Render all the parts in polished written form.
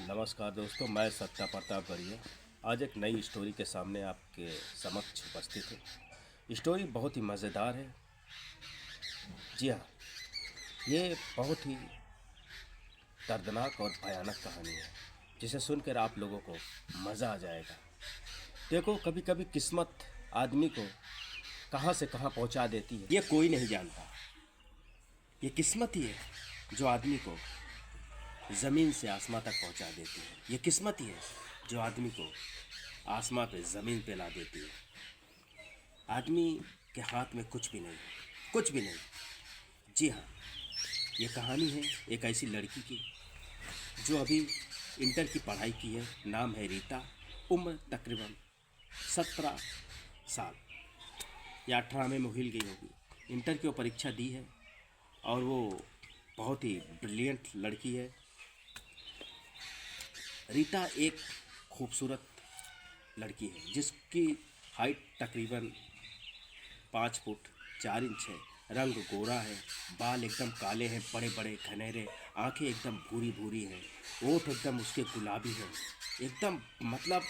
नमस्कार दोस्तों, मैं सत्या प्रताप गढ़िया आज एक नई स्टोरी के सामने आपके समक्ष उपस्थित हूँ। स्टोरी बहुत ही मज़ेदार है। जी हाँ, ये बहुत ही दर्दनाक और भयानक कहानी है जिसे सुनकर आप लोगों को मज़ा आ जाएगा। देखो, कभी कभी किस्मत आदमी को कहाँ से कहाँ पहुँचा देती है ये कोई नहीं जानता। ये किस्मत ही है जो आदमी को ज़मीन से आसमां तक पहुंचा देती है। ये किस्मत ही है जो आदमी को आसमां पे ज़मीन पे ला देती है। आदमी के हाथ में कुछ भी नहीं, कुछ भी नहीं। जी हाँ, ये कहानी है एक ऐसी लड़की की जो अभी इंटर की पढ़ाई की है। नाम है रीता। उम्र तकरीबन 17 साल या 18 में हिल गई होगी। इंटर की वो परीक्षा दी है और वो बहुत ही ब्रिलियंट लड़की है। रीता एक खूबसूरत लड़की है जिसकी हाइट तकरीबन 5 फुट 4 इंच है। रंग गोरा है, बाल एकदम काले हैं, बड़े बड़े घनेरे, आंखें एकदम भूरी भूरी हैं, ओठ एकदम उसके गुलाबी हैं। एकदम मतलब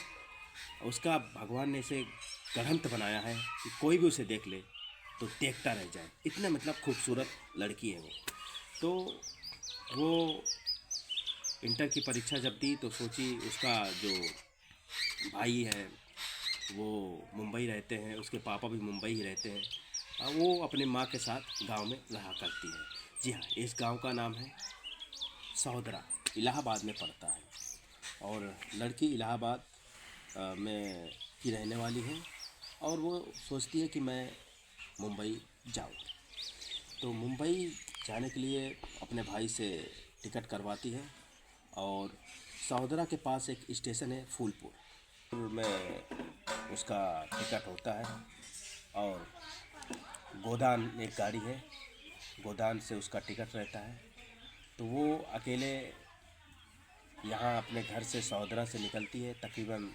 उसका भगवान ने इसे गढ़ंत बनाया है कि कोई भी उसे देख ले तो देखता रह जाए। इतने मतलब खूबसूरत लड़की है वो। तो वो इंटर की परीक्षा जब दी तो सोची, उसका जो भाई है वो मुंबई रहते हैं, उसके पापा भी मुंबई ही रहते हैं। वो अपने माँ के साथ गांव में रहा करती है। जी हाँ, इस गांव का नाम है सहोदरा, इलाहाबाद में पड़ता है। और लड़की इलाहाबाद में की रहने वाली है और वो सोचती है कि मैं मुंबई जाऊँ। तो मुंबई जाने के लिए अपने भाई से टिकट करवाती है और सहोदरा के पास एक स्टेशन है फूलपुर में उसका टिकट होता है। और गोदान एक गाड़ी है, गोदान से उसका टिकट रहता है। तो वो अकेले यहाँ अपने घर से सहोदरा से निकलती है। तकरीबन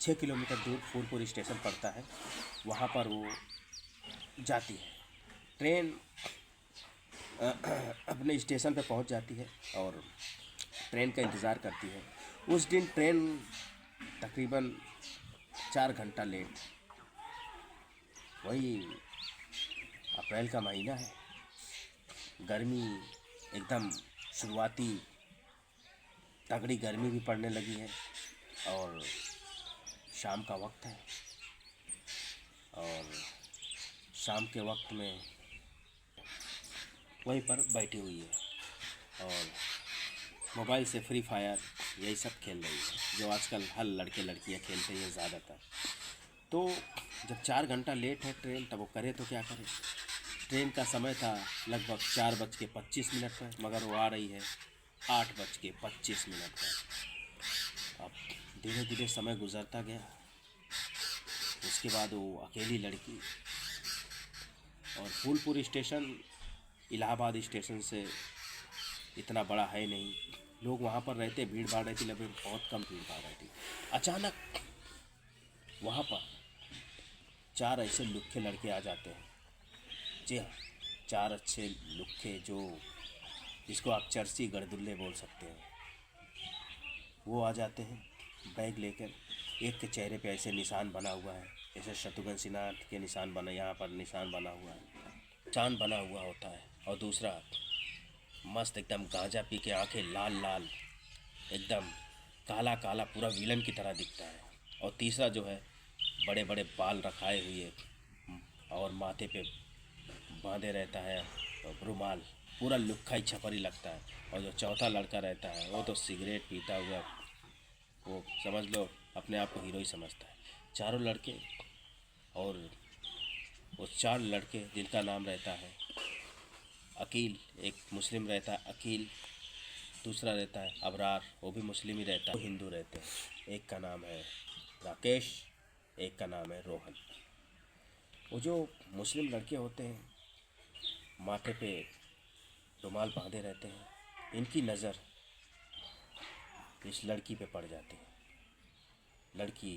6 किलोमीटर दूर फूलपुर स्टेशन पड़ता है, वहाँ पर वो जाती है। ट्रेन अपने स्टेशन पर पहुँच जाती है और ट्रेन का इंतज़ार करती है। उस दिन ट्रेन तकरीबन 4 घंटा लेट। वही अप्रैल का महीना है, गर्मी एकदम शुरुआती तगड़ी गर्मी भी पड़ने लगी है और शाम का वक्त है। और शाम के वक्त में वहीं पर बैठी हुई है और मोबाइल से फ्री फायर यही सब खेल रही है, जो आजकल हर लड़के लड़कियां खेलते हैं ज़्यादातर। तो जब 4 घंटा लेट है ट्रेन, तब वो करे तो क्या करे। ट्रेन का समय था लगभग 4:25 पर, मगर वो आ रही है 8:25 पर। अब धीरे धीरे समय गुजरता गया। उसके बाद वो अकेली लड़की, और फूलपुर स्टेशन इलाहाबाद स्टेशन से इतना बड़ा है नहीं, लोग वहाँ पर रहते, भीड़ भाड़ रहती, लगभग बहुत कम भीड़ भाड़ रहती। अचानक वहाँ पर 4 ऐसे लुक्खे लड़के आ जाते हैं। जी हाँ, 4 अच्छे लुक्खे, जो जिसको आप चर्ची गड़दुल्ले बोल सकते हैं, वो आ जाते हैं बैग लेकर। एक के चेहरे पे ऐसे निशान बना हुआ है, जैसे शत्रुघ्न सिन्हा के निशान बना, यहाँ पर निशान बना हुआ है, चांद बना हुआ होता है। और दूसरा मस्त एकदम गांजा पी के, आंखें लाल लाल, एकदम काला काला, पूरा विलन की तरह दिखता है। और तीसरा जो है, बड़े बड़े बाल रखाए हुए और माथे पे बांधे रहता है रुमाल, पूरा लुक्खा ही छपरी लगता है। और जो चौथा लड़का रहता है वो तो सिगरेट पीता हुआ, वो समझ लो अपने आप को हीरो ही समझता है। चारों लड़के, और वो 4 लड़के जिनका नाम रहता है अकील, एक मुस्लिम रहता है अकील, दूसरा रहता है अबरार, वो भी मुस्लिम ही रहता है, हिंदू रहते हैं। एक का नाम है राकेश, एक का नाम है रोहन। वो जो मुस्लिम लड़के होते हैं, माथे पे रुमाल बांधे रहते हैं, इनकी नज़र इस लड़की पे पड़ जाती है। लड़की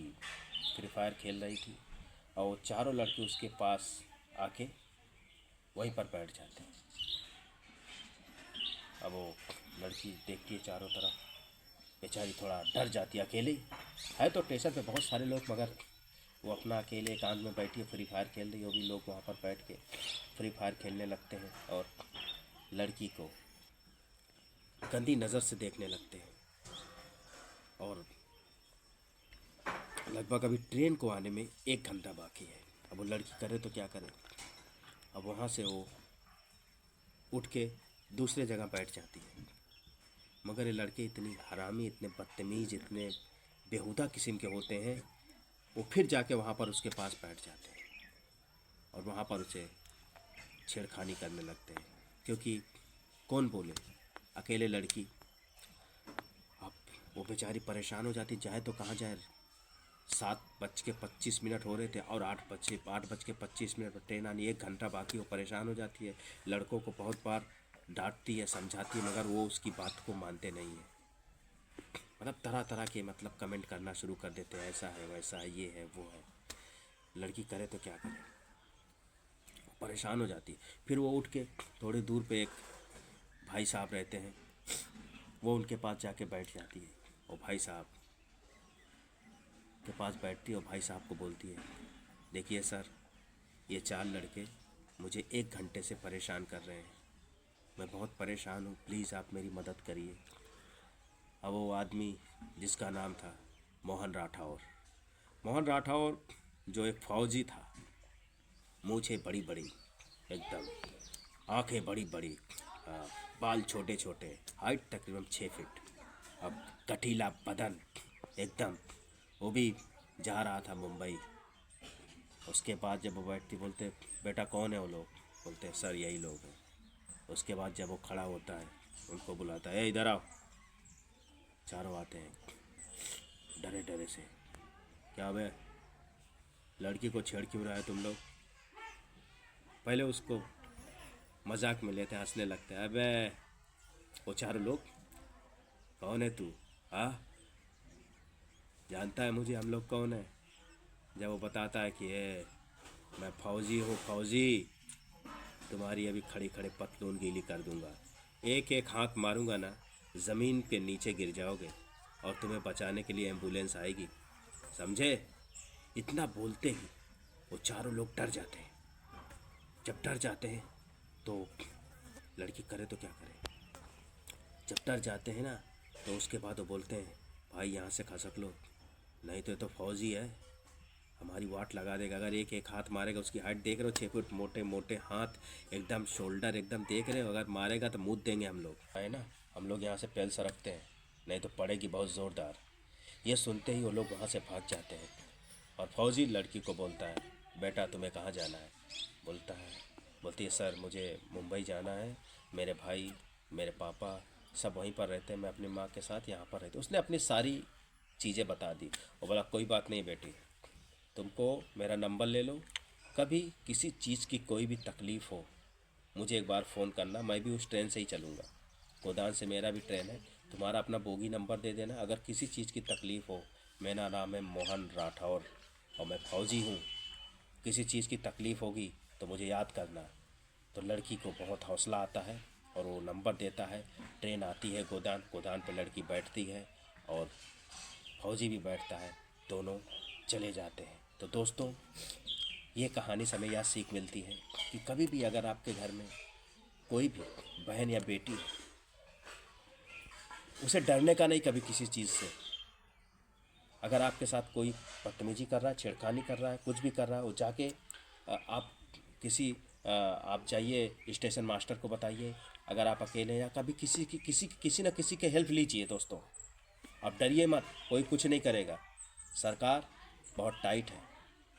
फ्री फायर खेल रही थी और वो चारों लड़के उसके पास आके वहीं पर बैठ जाते हैं। अब वो लड़की देखती है चारों तरफ, बेचारी थोड़ा डर जाती है। अकेले ही है तो स्टेशन पे बहुत सारे लोग, मगर वो अपना अकेले एकांत में बैठी है, फ्री फायर खेल रही है। वो भी लोग वहाँ पर बैठ के फ्री फायर खेलने लगते हैं और लड़की को गंदी नज़र से देखने लगते हैं। और लगभग अभी ट्रेन को आने में 1 घंटा बाकी है। अब वो लड़की करे तो क्या करे। अब वहाँ से वो उठ के दूसरे जगह बैठ जाती है, मगर ये लड़के इतनी हरामी, इतने बदतमीज़, इतने बेहुदा किस्म के होते हैं। वो फिर जाके वहाँ पर उसके पास बैठ जाते हैं और वहाँ पर उसे छेड़खानी करने लगते हैं, क्योंकि कौन बोले, अकेले लड़की। अब वो बेचारी परेशान हो जाती, जाए तो कहाँ जाए। 7:25 हो रहे थे और 8:25 पर ट्रेन आनी, 1 घंटा बाकी। वो परेशान हो जाती है, लड़कों को बहुत बार डांटती है, समझाती है, मगर वो उसकी बात को मानते नहीं है। मतलब तरह तरह के मतलब कमेंट करना शुरू कर देते हैं, ऐसा है, वैसा है, ये है, वो है। लड़की करे तो क्या करे, परेशान हो जाती है। फिर वो उठ के थोड़ी दूर पे एक भाई साहब रहते हैं, वो उनके पास जाके बैठ जाती है। और भाई साहब के पास बैठती है और भाई साहब को बोलती है, देखिए सर, ये 4 लड़के मुझे 1 घंटे से परेशान कर रहे हैं, मैं बहुत परेशान हूँ, प्लीज़ आप मेरी मदद करिए। अब वो आदमी, जिसका नाम था मोहन राठौर, जो एक फौजी था, मूछें बड़ी बड़ी, एकदम आंखें बड़ी बड़ी, बाल छोटे छोटे, हाइट तकरीबन 6 फीट, अब गठीला बदन एकदम। वो भी जा रहा था मुंबई। उसके बाद जब वो बैठती, बोलते बेटा कौन है वो लोग, बोलते हैं सर यही लोग हैं। उसके बाद जब वो खड़ा होता है, उनको बुलाता है, इधर आओ। चारों आते हैं डरे डरे से, क्या बे, लड़की को छेड़ क्यों रहा है तुम लोग। पहले उसको मजाक में लेते हैं, हंसने लगते हैं, अबे वो चारों लोग, कौन है तू, हाँ जानता है मुझे हम लोग कौन है। जब वो बताता है कि मैं फौजी हूँ, फौजी, तुम्हारी अभी खड़ी खड़े पतलून गीली कर दूंगा, एक एक हाथ मारूंगा ना, ज़मीन के नीचे गिर जाओगे और तुम्हें बचाने के लिए एम्बुलेंस आएगी, समझे। इतना बोलते ही वो चारों लोग डर जाते हैं। जब डर जाते हैं तो लड़की करे तो क्या करे। जब डर जाते हैं ना, तो उसके बाद वो बोलते हैं, भाई यहाँ से खसक लो, नहीं तो ये तो फौजी है, हमारी वाट लगा देगा। अगर एक एक हाथ मारेगा, उसकी हाइट देख रहे हो, 6 फुट, मोटे मोटे हाथ, एकदम शोल्डर एकदम देख रहे हो, अगर मारेगा तो मुँह देंगे हम लोग, है ना। हम लोग यहाँ से पैल सरकते हैं, नहीं तो पड़ेगी बहुत ज़ोरदार। ये सुनते ही वो लोग वहाँ से भाग जाते हैं। और फौजी लड़की को बोलता है, बेटा तुम्हें कहाँ जाना है। बोलती है सर मुझे मुंबई जाना है, मेरे भाई, मेरे पापा सब वहीं पर रहते हैं, मैं अपनी माँ के साथ यहाँ पर रहती। उसने अपनी सारी चीज़ें बता दी और बोला, कोई बात नहीं बेटी, तुमको मेरा नंबर ले लो, कभी किसी चीज़ की कोई भी तकलीफ़ हो मुझे एक बार फ़ोन करना, मैं भी उस ट्रेन से ही चलूँगा, गोदान से मेरा भी ट्रेन है, तुम्हारा अपना बोगी नंबर दे देना। अगर किसी चीज़ की तकलीफ़ हो, मेरा नाम है मोहन राठौर और मैं फौजी हूँ, किसी चीज़ की तकलीफ़ होगी तो मुझे याद करना। तो लड़की को बहुत हौसला आता है और वो नंबर देता है। ट्रेन आती है गोदान पे लड़की बैठती है और फौजी भी बैठता है, दोनों चले जाते हैं। तो दोस्तों, ये कहानी से हमें यह सीख मिलती है कि कभी भी अगर आपके घर में कोई भी बहन या बेटी है, उसे डरने का नहीं कभी किसी चीज़ से। अगर आपके साथ कोई बदतमीजी कर रहा है, छेड़खानी कर रहा है, कुछ भी कर रहा है, वो जाके आप आप जाइए स्टेशन मास्टर को बताइए। अगर आप अकेले या कभी किसी न किसी के हेल्प लीजिए दोस्तों। आप डरिए मत, कोई कुछ नहीं करेगा, सरकार बहुत टाइट है।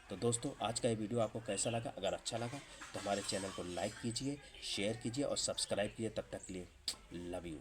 तो दोस्तों, आज का ये वीडियो आपको कैसा लगा। अगर अच्छा लगा तो हमारे चैनल को लाइक कीजिए, शेयर कीजिए और सब्सक्राइब कीजिए। तब तक के लिए लव यू।